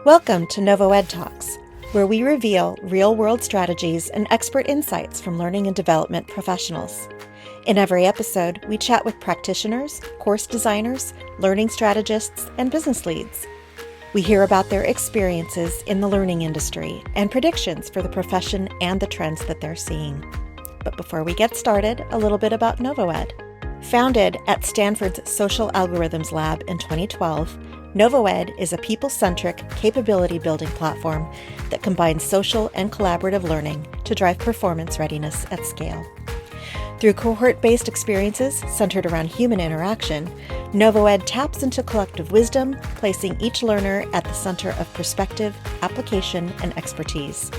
Welcome to NovoEdTalks, where we reveal real-world strategies and expert insights from learning and development professionals. In every episode, we chat with practitioners, course designers, learning strategists, and business leads. We hear about their experiences in the learning industry and predictions for the profession and the trends that they're seeing. But before we get started, a little bit about NovoEd. Founded at Stanford's Social Algorithms Lab in 2012, NovoEd is a people-centric, capability-building platform that combines social and collaborative learning to drive performance readiness at scale. Through cohort-based experiences centered around human interaction, NovoEd taps into collective wisdom, placing each learner at the center of perspective, application, and expertise.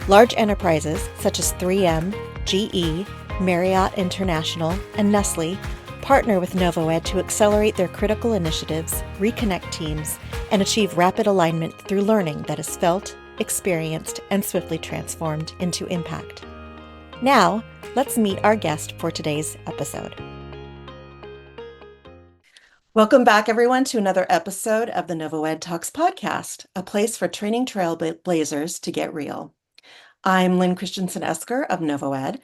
Large enterprises such as 3M, GE, Marriott International, and Nestle partner with NovoEd to accelerate their critical initiatives, reconnect teams, and achieve rapid alignment through learning that is felt, experienced, and swiftly transformed into impact. Now, let's meet our guest for today's episode. Welcome back, everyone, to another episode of the NovoEdTalks podcast, a place for training trailblazers to get real. I'm Lynn Christensen-Esker of NovoEd,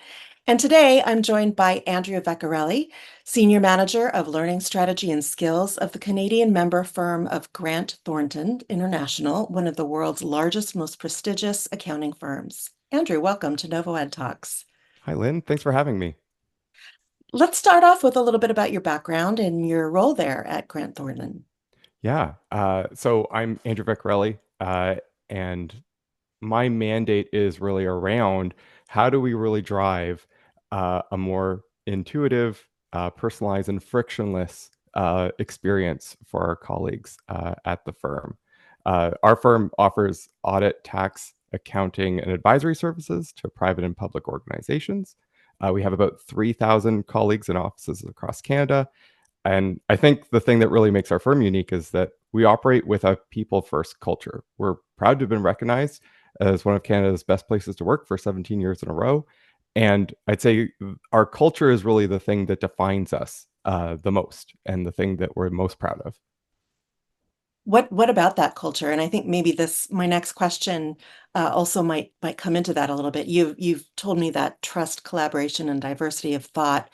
and today I'm joined by Andrew Vecchiarelli, Senior Manager of Learning Strategy and Skills of the Canadian member firm of Grant Thornton International, one of the world's largest, most prestigious accounting firms. Andrew, welcome to NovoEdTalks. Hi, Lynn. Thanks for having me. Let's start off with a little bit about your background and your role there at Grant Thornton. Yeah. So I'm Andrew Vecchiarelli, and my mandate is really around how do we really drive a more intuitive, personalized, and frictionless experience for our colleagues at the firm. Our firm offers audit, tax, accounting, and advisory services to private and public organizations. We have about 3,000 colleagues in offices across Canada. And I think the thing that really makes our firm unique is that we operate with a people first culture. We're proud to have been recognized as one of Canada's best places to work for 17 years in a row. And I'd say our culture is really the thing that defines us the most and the thing that we're most proud of. What about that culture? And I think maybe my next question also might come into that a little bit. You've told me that trust, collaboration, and diversity of thought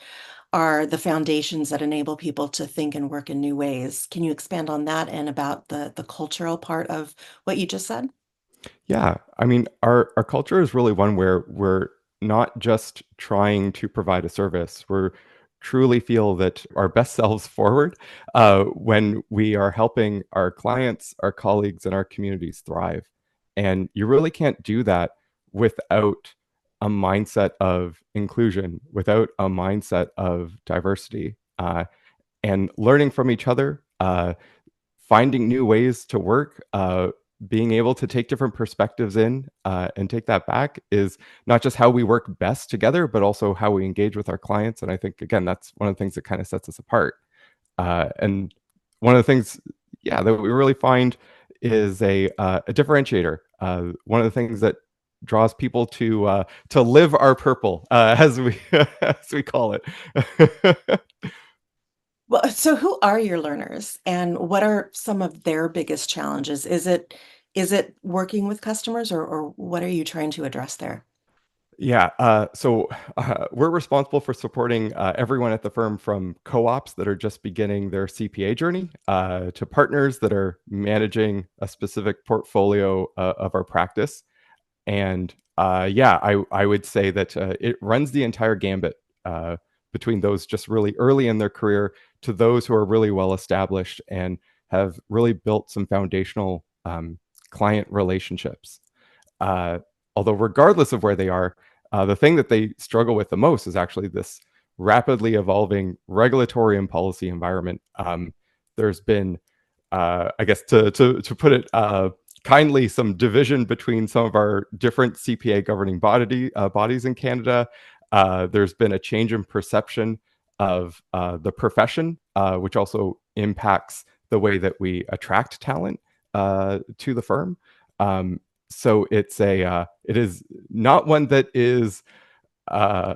are the foundations that enable people to think and work in new ways. Can you expand on that and about the cultural part of what you just said? Yeah, I mean, our culture is really one where we're not just trying to provide a service. We're truly feel that our best selves forward when we are helping our clients, our colleagues, and our communities thrive. And you really can't do that without a mindset of inclusion, without a mindset of diversity, and learning from each other, finding new ways to work, being able to take different perspectives in and take that back is not just how we work best together, but also how we engage with our clients. And I think, again, that's one of the things that kind of sets us apart. And one of the things, yeah, that we really find is a differentiator. One of the things that draws people to live our purple, as we as we call it. Well, so who are your learners and what are some of their biggest challenges? Is it working with customers or what are you trying to address there? Yeah, we're responsible for supporting everyone at the firm from co-ops that are just beginning their CPA journey to partners that are managing a specific portfolio of our practice. And yeah, I would say that it runs the entire gambit between those just really early in their career to those who are really well established and have really built some foundational client relationships. Uh, Although, regardless of where they are, the thing that they struggle with the most is actually this rapidly evolving regulatory and policy environment. There's been, I guess, to put it kindly, some division between some of our different CPA governing bodies in Canada. There's been a change in perception of the profession, which also impacts the way that we attract talent to the firm. So it is not one that is uh,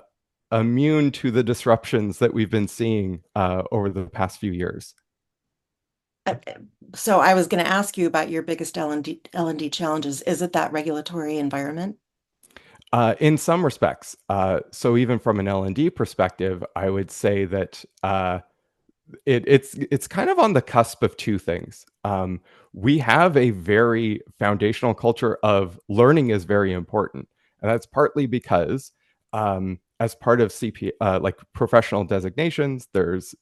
immune to the disruptions that we've been seeing over the past few years. Uh, So I was going to ask you about your biggest L&D challenges. Is it that regulatory environment? In some respects. So even from an L&D perspective, I would say that it's kind of on the cusp of two things. We have a very foundational culture of learning is very important, and that's partly because as part of CP like professional designations, there's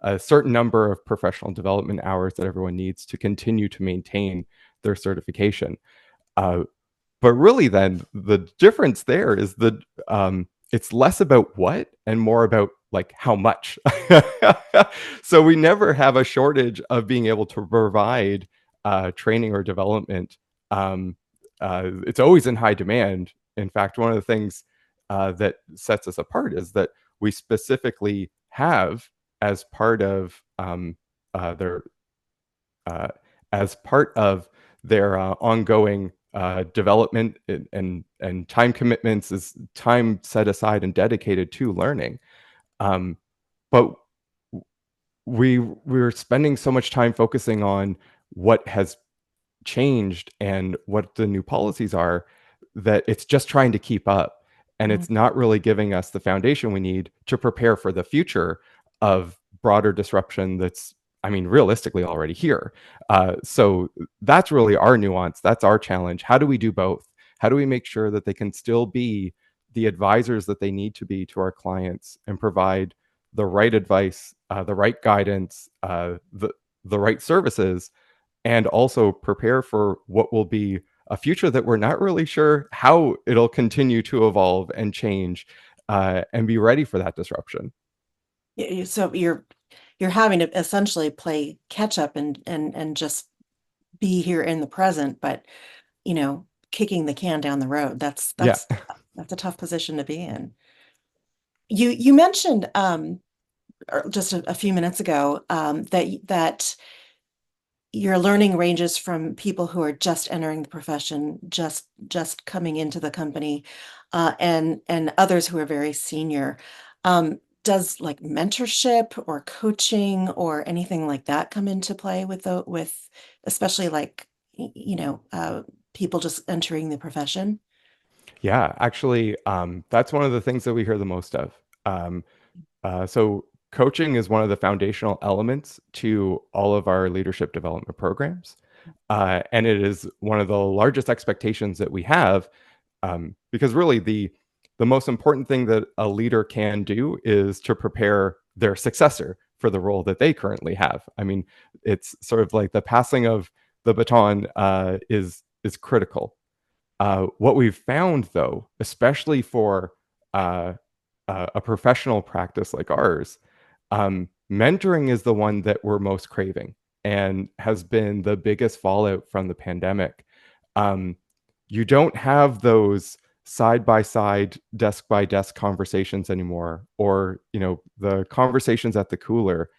a certain number of professional development hours that everyone needs to continue to maintain their certification. Uh, but really, then the difference there is that it's less about what and more about like how much. So we never have a shortage of being able to provide training or development. It's always in high demand. In fact, one of the things that sets us apart is that we specifically have as part of their uh, as part of their ongoing development and time commitments is time set aside and dedicated to learning. But we're spending so much time focusing on what has changed and what the new policies are that it's just trying to keep up, and Mm. it's not really giving us the foundation we need to prepare for the future of broader disruption that's, I mean, realistically already here. So that's really our nuance, that's our challenge. How do we do both? How do we make sure that they can still be the advisors that they need to be to our clients and provide the right advice, the right guidance, the right services, and also prepare for what will be a future that we're not really sure how it'll continue to evolve and change, and be ready for that disruption. So you're having to essentially play catch up and just be here in the present, but kicking the can down the road. That's Yeah. that's a tough position to be in. You mentioned just a few minutes ago that your learning ranges from people who are just entering the profession, just coming into the company, and others who are very senior. Does like mentorship or coaching or anything like that come into play with especially like people just entering the profession? Yeah, actually, that's one of the things that we hear the most of. Um, so coaching is one of the foundational elements to all of our leadership development programs. And it is one of the largest expectations that we have, because really the most important thing that a leader can do is to prepare their successor for the role that they currently have. I mean, it's sort of like the passing of the baton is critical. What we've found, though, especially for uh, a professional practice like ours, mentoring is the one that we're most craving and has been the biggest fallout from the pandemic. Um, you don't have those side by side, desk by desk conversations anymore, or the conversations at the cooler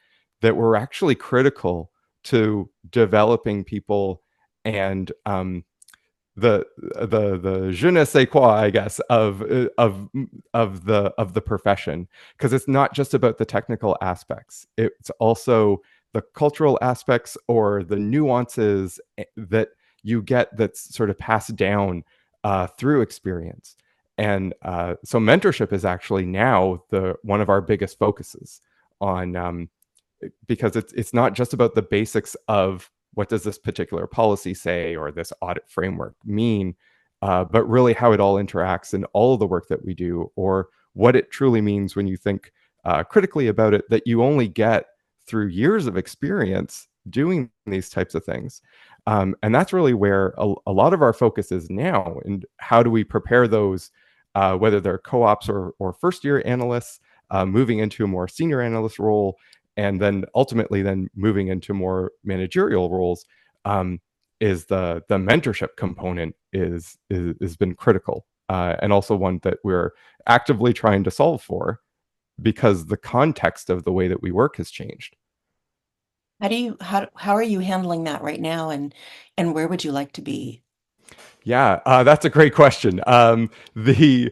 that were actually critical to developing people and the je ne sais quoi, I guess, of the profession, because it's not just about the technical aspects. It's also the cultural aspects or the nuances that you get that's sort of passed down through experience. And so mentorship is actually now the one of our biggest focuses on, because it's not just about the basics of what does this particular policy say or this audit framework mean, but really how it all interacts in all of the work that we do, or what it truly means when you think critically about it, that you only get through years of experience doing these types of things. And that's really where a lot of our focus is now. And how do we prepare those, whether they're co-ops or first year analysts, moving into a more senior analyst role, and then ultimately then moving into more managerial roles, is the mentorship component is been critical, and also one that we're actively trying to solve for, because the context of the way that we work has changed. How are you handling that right now, and where would you like to be? Yeah, that's a great question. The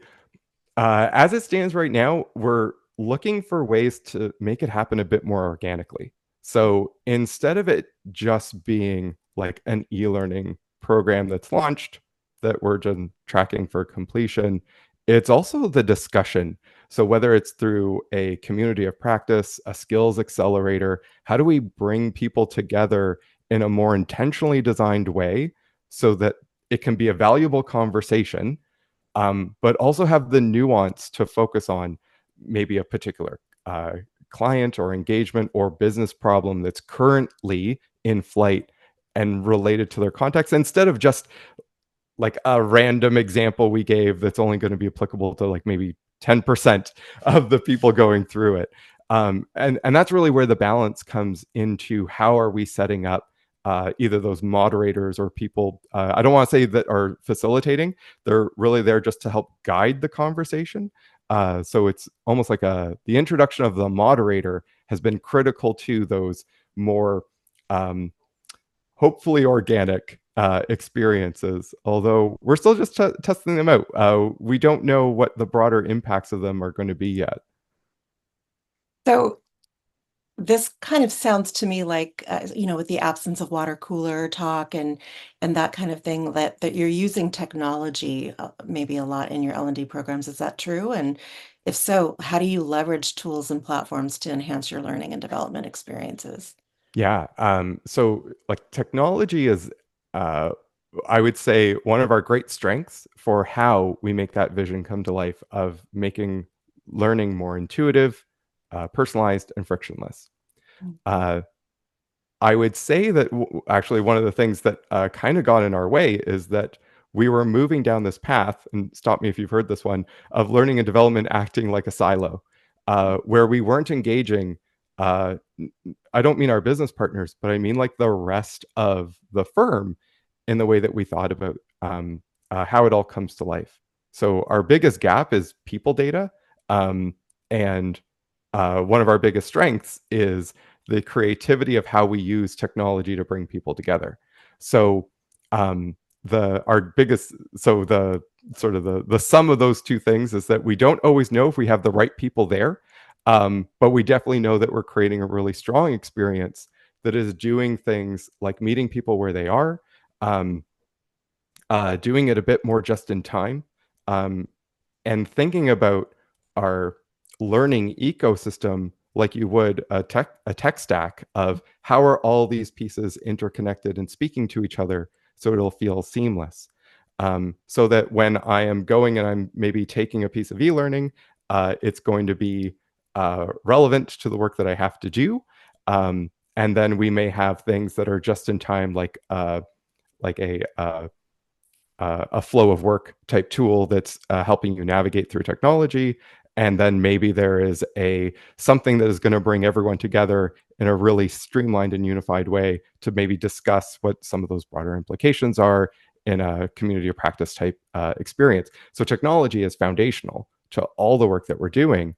As it stands right now, we're looking for ways to make it happen a bit more organically. So instead of it just being like an e-learning program that's launched that we're just tracking for completion, it's also the discussion. So whether it's through a community of practice, a skills accelerator, how do we bring people together in a more intentionally designed way so that it can be a valuable conversation, but also have the nuance to focus on maybe a particular client or engagement or business problem that's currently in flight and related to their context, instead of just like a random example we gave that's only going to be applicable to like maybe 10% of the people going through it. And that's really where the balance comes into how are we setting up either those moderators or people, I don't want to say that are facilitating, they're really there just to help guide the conversation. So it's almost like the introduction of the moderator has been critical to those more um, hopefully organic experiences, although we're still just testing them out. We don't know what the broader impacts of them are going to be yet. So this kind of sounds to me like, with the absence of water cooler talk and that kind of thing, that you're using technology maybe a lot in your L&D programs. Is that true? And if so, how do you leverage tools and platforms to enhance your learning and development experiences? Yeah. So like technology is, uh, I would say, one of our great strengths for how we make that vision come to life of making learning more intuitive, personalized, and frictionless. Mm. Uh, I would say that actually one of the things that kind of got in our way is that we were moving down this path, and stop me if you've heard this one, of learning and development acting like a silo, where we weren't engaging. I don't mean our business partners, but I mean like the rest of the firm in the way that we thought about how it all comes to life. So our biggest gap is people data, and one of our biggest strengths is the creativity of how we use technology to bring people together. So the our biggest so the sort of the sum of those two things is that we don't always know if we have the right people there, but we definitely know that we're creating a really strong experience that is doing things like meeting people where they are, um, doing it a bit more just in time, um, and thinking about our learning ecosystem like you would a tech stack of how are all these pieces interconnected and speaking to each other so it'll feel seamless. So that when I am going and I'm maybe taking a piece of e-learning, it's going to be relevant to the work that I have to do. And then we may have things that are just in time, like a flow of work type tool that's helping you navigate through technology. And then maybe there is something that is going to bring everyone together in a really streamlined and unified way to maybe discuss what some of those broader implications are in a community of practice type experience. So technology is foundational to all the work that we're doing.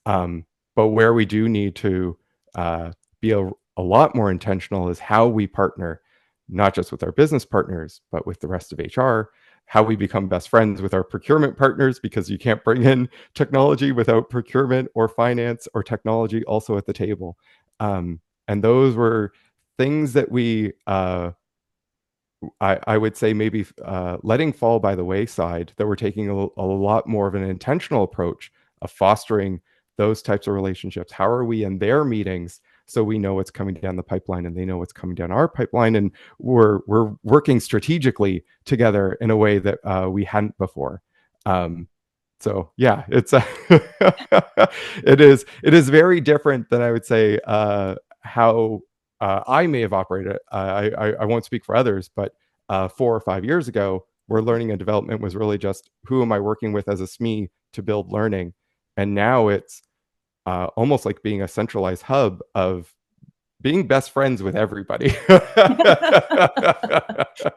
But where we do need to be a lot more intentional is how we partner, not just with our business partners, but with the rest of HR, how we become best friends with our procurement partners, because you can't bring in technology without procurement or finance or technology also at the table. And those were things that I would say maybe letting fall by the wayside, that we're taking a lot more of an intentional approach of fostering those types of relationships. How are we in their meetings so we know what's coming down the pipeline and they know what's coming down our pipeline, and we're working strategically together in a way that we hadn't before. So yeah, it's it is very different than I would say how I may have operated. I won't speak for others, but 4 or 5 years ago, where learning and development was really just who am I working with as a SME to build learning, and now it's almost like being a centralized hub of being best friends with everybody.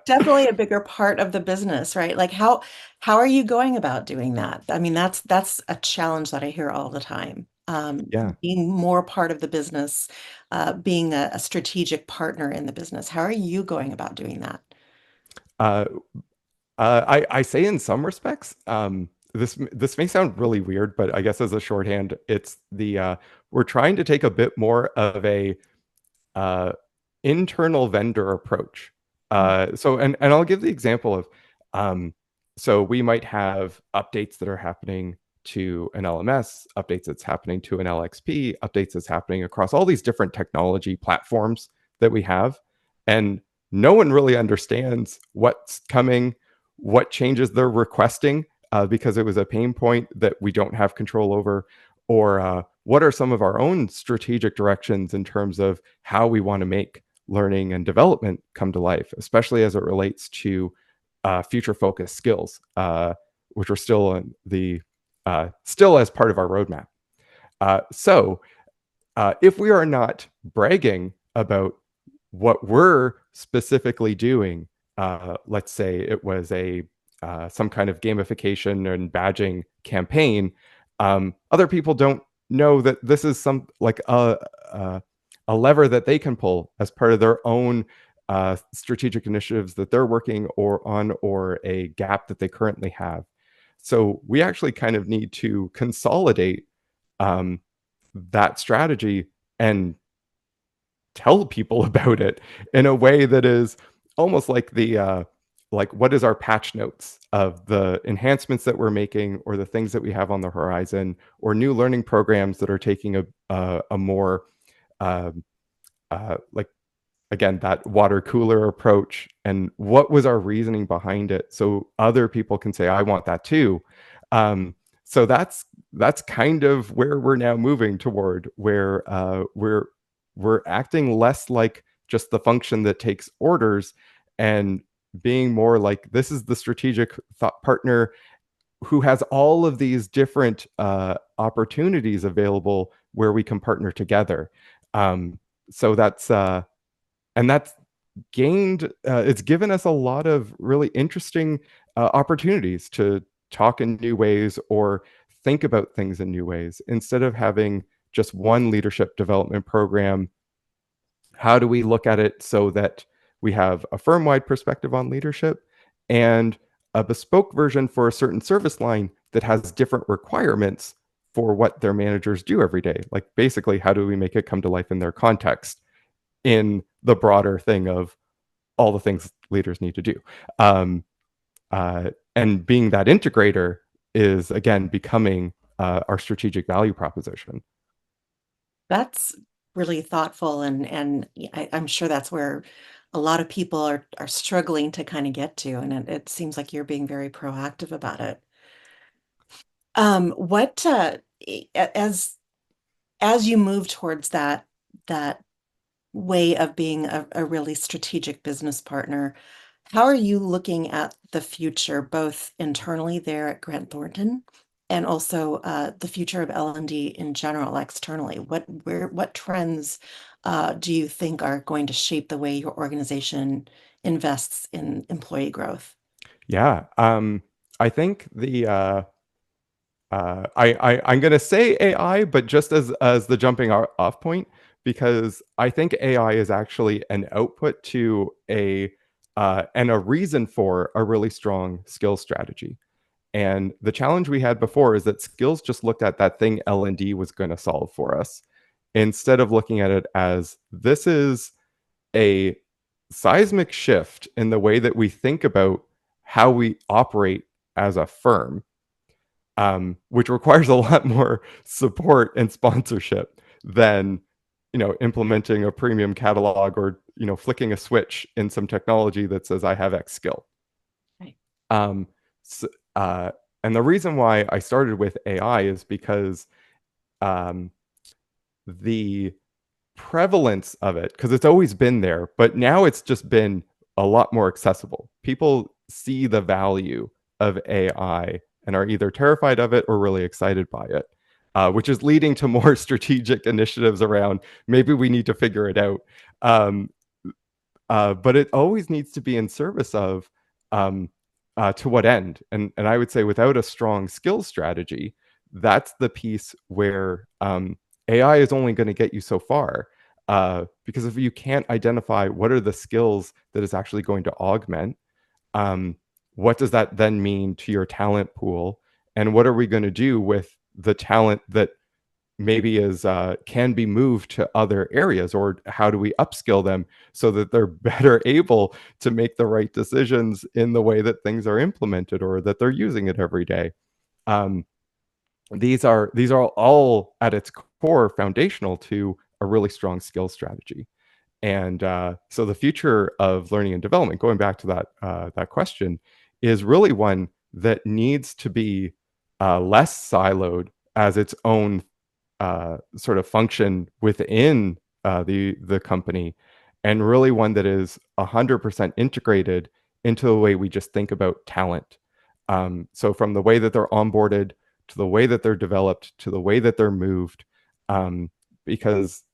Definitely a bigger part of the business, right? Like how are you going about doing that? I mean, that's a challenge that I hear all the time. Yeah. Being more part of the business, being a strategic partner in the business. How are you going about doing that? Uh, I say in some respects, this may sound really weird, but I guess as a shorthand, it's we're trying to take a bit more of a uh, internal vendor approach. And I'll give the example of, so we might have updates that are happening to an LMS, updates that's happening to an LXP, updates that's happening across all these different technology platforms that we have. And no one really understands what's coming, what changes they're requesting, because it was a pain point that we don't have control over, or what are some of our own strategic directions in terms of how we want to make learning and development come to life, especially as it relates to future focused skills, which are still in the still as part of our roadmap. If we are not bragging about what we're specifically doing, let's say it was a some kind of gamification and badging campaign, other people don't know that this is some like a lever that they can pull as part of their own strategic initiatives that they're working or a gap that they currently have. So we actually kind of need to consolidate um, that strategy and tell people about it in a way that is almost like the like what is our patch notes of the enhancements that we're making or the things that we have on the horizon or new learning programs that are taking a more like again that water cooler approach, and what was our reasoning behind it so other people can say I want that too. So that's kind of where we're now moving toward, where we're acting less like just the function that takes orders and being more like this is the strategic thought partner who has all of these different opportunities available where we can partner together. So that's gained it's given us a lot of really interesting opportunities to talk in new ways or think about things in new ways instead of having just one leadership development program. How do we look at it so that we have a firm-wide perspective on leadership and a bespoke version for a certain service line that has different requirements for what their managers do every day? Like basically, how do we make it come to life in their context in the broader thing of all the things leaders need to do? And being that integrator is, again, becoming our strategic value proposition. That's really thoughtful, and I'm sure that's where a lot of people are struggling to kind of get to, and it seems like you're being very proactive about it. What as you move towards that way of being a really strategic business partner, how are you looking at the future, both internally there at Grant Thornton and also the future of L&D in general, externally? What trends do you think are going to shape the way your organization invests in employee growth? Yeah, I think I'm going to say AI, but just as the jumping off point, because I think AI is actually an output to a and a reason for a really strong skill strategy. And the challenge we had before is that skills just looked at that thing L&D was going to solve for us, instead of looking at it as this is a seismic shift in the way that we think about how we operate as a firm, which requires a lot more support and sponsorship than implementing a premium catalog or flicking a switch in some technology that says I have X skill. Right. Um, so, and the reason why I started with AI is because the prevalence of it, because it's always been there, but now it's just been a lot more accessible. People see the value of AI and are either terrified of it or really excited by it, which is leading to more strategic initiatives around maybe we need to figure it out. But it always needs to be in service of to what end? And I would say without a strong skills strategy, that's the piece where AI is only going to get you so far. Because if you can't identify what are the skills that is actually going to augment, what does that then mean to your talent pool? And what are we going to do with the talent that maybe is can be moved to other areas, or how do we upskill them so that they're better able to make the right decisions in the way that things are implemented or that they're using it every day. um, these are all at its core foundational to a really strong skill strategy. And so the future of learning and development, going back to that question, is really one that needs to be less siloed as its own sort of function within the company, and really one that is 100% integrated into the way we just think about talent. So from the way that they're onboarded, to the way that they're developed, to the way that they're moved, because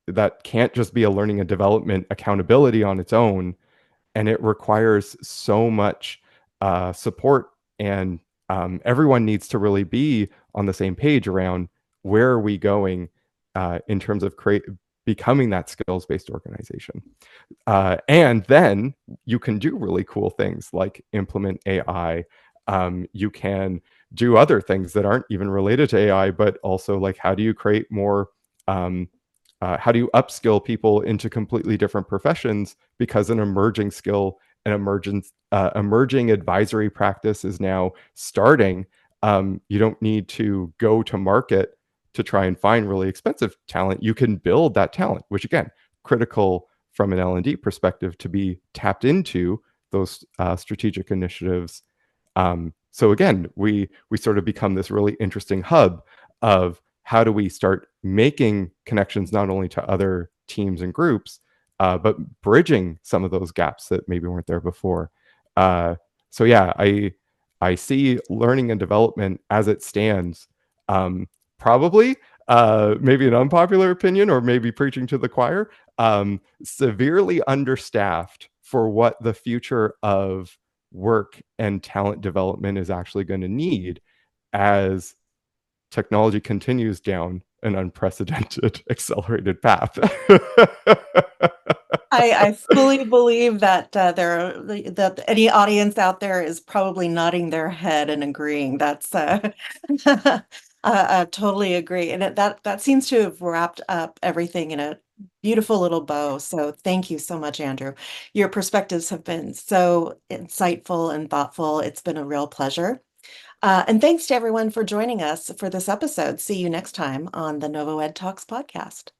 that can't just be a learning and development accountability on its own, and it requires so much support. And everyone needs to really be on the same page around where are we going in terms of becoming that skills-based organization. And then you can do really cool things like implement AI. You can do other things that aren't even related to AI, but also like how do you create more how do you upskill people into completely different professions, because an emerging skill, an emerging advisory practice is now starting. You don't need to go to market to try and find really expensive talent. You can build that talent, which again, critical from an L&D perspective to be tapped into those strategic initiatives. So again, we sort of become this really interesting hub of how do we start making connections not only to other teams and groups, but bridging some of those gaps that maybe weren't there before. So yeah, I see learning and development as it stands, probably maybe an unpopular opinion, or maybe preaching to the choir, severely understaffed for what the future of work and talent development is actually going to need as technology continues down an unprecedented accelerated path. I fully believe that that any audience out there is probably nodding their head and agreeing. That's I totally agree, and that seems to have wrapped up everything in a beautiful little bow. So thank you so much, Andrew. Your perspectives have been so insightful and thoughtful. It's been a real pleasure. And thanks to everyone for joining us for this episode. See you next time on the NovoEdTalks podcast.